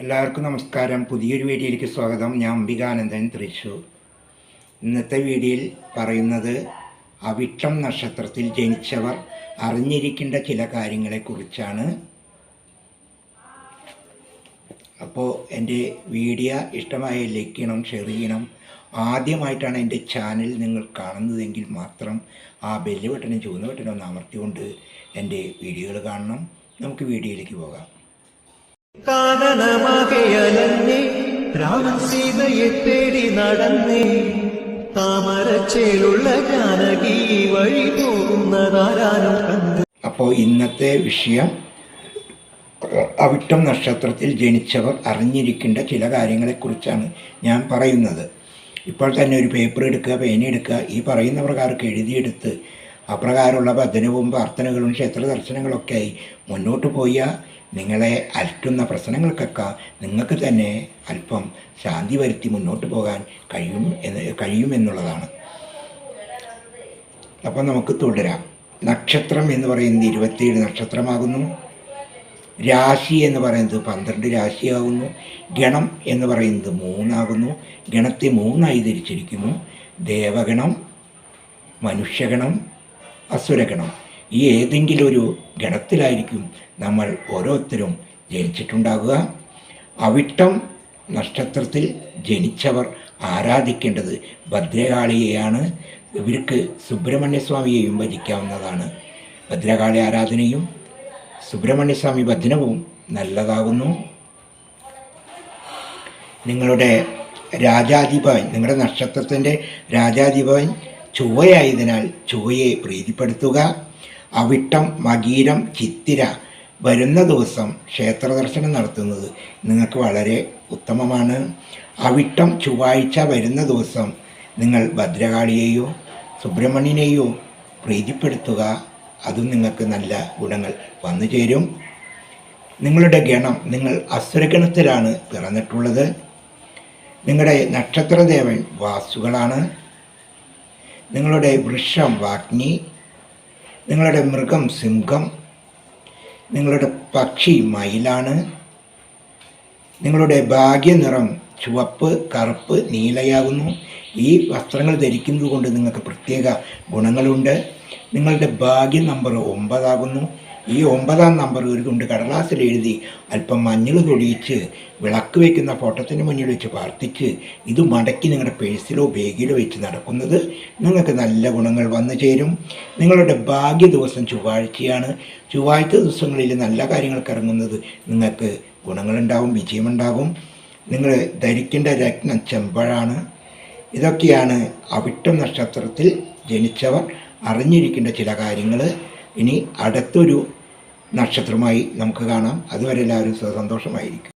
എല്ലാവർക്കും നമസ്കാരം. പുതിയൊരു വീഡിയോയിലേക്ക് സ്വാഗതം. ഞാൻ അംബികാനന്ദൻ, തൃശ്ശൂർ. ഇന്നത്തെ വീഡിയോയിൽ പറയുന്നത് അവിട്ടം നക്ഷത്രത്തിൽ ജനിച്ചവർ അറിഞ്ഞിരിക്കേണ്ട ചില കാര്യങ്ങളെക്കുറിച്ചാണ്. അപ്പോൾ എൻ്റെ വീഡിയോ ഇഷ്ടമായ ലൈക്ക് ചെയ്യണം, ഷെയർ ചെയ്യണം. ആദ്യമായിട്ടാണ് എൻ്റെ ചാനൽ നിങ്ങൾ കാണുന്നതെങ്കിൽ മാത്രം ആ ബെല്ല് ബട്ടനും ചുവന്ന ബട്ടനും ഒന്ന് അമർത്തിക്കൊണ്ട് എൻ്റെ വീഡിയോകൾ കാണണം. നമുക്ക് വീഡിയോയിലേക്ക് പോകാം. കാനനമാകയലന്നേ രാമൻ സീതയെ തേടി നടന്നേ, താമരച്ചേലുള്ള ജാനകി വഴി പോകുന്നതാരാനും കണ്ട്. അപ്പോൾ ഇന്നത്തെ വിഷയം അവിട്ടം നക്ഷത്രത്തിൽ ജനിച്ചവർ അറിഞ്ഞിരിക്കേണ്ട ചില കാര്യങ്ങളെക്കുറിച്ചാണ് ഞാൻ പറയുന്നത്. ഇപ്പോൾ തന്നെ ഒരു പേപ്പർ എടുക്കുക, പേനയെടുക്കുക, ഈ പറയുന്ന പ്രകാരമൊക്കെ എഴുതിയെടുത്ത് അപ്രകാരമുള്ള ഭജനവും പ്രാർത്ഥനകളും ക്ഷേത്ര ദർശനങ്ങളൊക്കെയായി മുന്നോട്ട് പോയാൽ നിങ്ങളെ അലട്ടുന്ന പ്രശ്നങ്ങൾക്കൊക്കെ നിങ്ങൾക്ക് തന്നെ അല്പം ശാന്തി വരുത്തി മുന്നോട്ട് പോകാൻ കഴിയുമെന്നുള്ളതാണ്. അപ്പം നമുക്ക് തുടരാം. നക്ഷത്രം എന്ന് പറയുന്നത് 27 നക്ഷത്രമാകുന്നു. രാശി എന്ന് പറയുന്നത് 12 രാശിയാകുന്നു. ഗണം എന്ന് പറയുന്നത് 3 ആകുന്നു. ഗണത്തെ 3ആയി തിരിച്ചിരിക്കുന്നു. ദേവഗണം, മനുഷ്യഗണം, അസുരഗണം. ഈ ഏതെങ്കിലും ഒരു ഗണത്തിലായിരിക്കും നമ്മൾ ഓരോരുത്തരും ജനിച്ചിട്ടുണ്ടാകുക. അവിട്ടം നക്ഷത്രത്തിൽ ജനിച്ചവർ ആരാധിക്കേണ്ടത് ഭദ്രകാളിയെയാണ്. ഇവർക്ക് സുബ്രഹ്മണ്യസ്വാമിയെയും ഭജിക്കാവുന്നതാണ്. ഭദ്രകാളി ആരാധനയും സുബ്രഹ്മണ്യസ്വാമി ഭജനവും നല്ലതാകുന്നു. നിങ്ങളുടെ രാജാധിപൻ, നിങ്ങളുടെ നക്ഷത്രത്തിൻ്റെ രാജാധിപൻ ചൊവ്വയായതിനാൽ ചൊവ്വയെ പ്രീതിപ്പെടുത്തുക. അവിട്ടം, മകീരം, ചിത്തിര വരുന്ന ദിവസം ക്ഷേത്ര ദർശനം നടത്തുന്നത് നിങ്ങൾക്ക് വളരെ ഉത്തമമാണ്. അവിട്ടം ചൊവ്വാഴ്ച വരുന്ന ദിവസം നിങ്ങൾ ഭദ്രകാളിയെയോ സുബ്രഹ്മണ്യനെയോ പ്രീതിപ്പെടുത്തുക. അതും നിങ്ങൾക്ക് നല്ല ഗുണങ്ങൾ വന്നു ചേരും. നിങ്ങളുടെ ഗണം, നിങ്ങൾ അസുരഗണത്തിലാണ് പിറന്നിട്ടുള്ളത്. നിങ്ങളുടെ നക്ഷത്രദേവൻ വാസുകളാണ്. നിങ്ങളുടെ വൃക്ഷം വാഗ്നി, നിങ്ങളുടെ മൃഗം സിംഹം, നിങ്ങളുടെ പക്ഷി മയിലാണ്. നിങ്ങളുടെ ഭാഗ്യനിറം ചുവപ്പ്, കറുപ്പ്, നീലയാകുന്നു. ഈ വസ്ത്രങ്ങൾ ധരിക്കുന്നത് കൊണ്ട് നിങ്ങൾക്ക് പ്രത്യേക ഗുണങ്ങളുണ്ട്. നിങ്ങളുടെ ഭാഗ്യ നമ്പർ 9 ആകുന്നു. ഈ 9-ാം നമ്പർ ഒരു തുണ്ട് കടലാസിൽ എഴുതി അല്പം മഞ്ഞൾ തൊടിയിച്ച് വിളക്ക് വയ്ക്കുന്ന ഫോട്ടോത്തിന് മുന്നിൽ വെച്ച് പ്രാർത്ഥിച്ച് ഇത് മടക്കി നിങ്ങളുടെ പേഴ്സിലോ ബാഗിലോ വെച്ച് നടക്കുന്നത് നിങ്ങൾക്ക് നല്ല ഗുണങ്ങൾ വന്നു ചേരും. നിങ്ങളുടെ ഭാഗ്യ ദിവസം ചൊവ്വാഴ്ചയാണ്. ചൊവ്വാഴ്ച ദിവസങ്ങളിൽ നല്ല കാര്യങ്ങൾക്ക് ഇറങ്ങുന്നത് നിങ്ങൾക്ക് ഗുണങ്ങളുണ്ടാവും, വിജയമുണ്ടാകും. നിങ്ങൾ ധരിക്കേണ്ട രത്നം ചെമ്പഴാണ്. ഇതൊക്കെയാണ് അവിട്ടം നക്ഷത്രത്തിൽ ജനിച്ചവർ അറിഞ്ഞിരിക്കേണ്ട ചില കാര്യങ്ങൾ. ഇനി അടുത്തൊരു നക്ഷത്രമായി നമുക്ക് കാണാം. അതുവരെ എല്ലാവരും സന്തോഷമായിരിക്കും.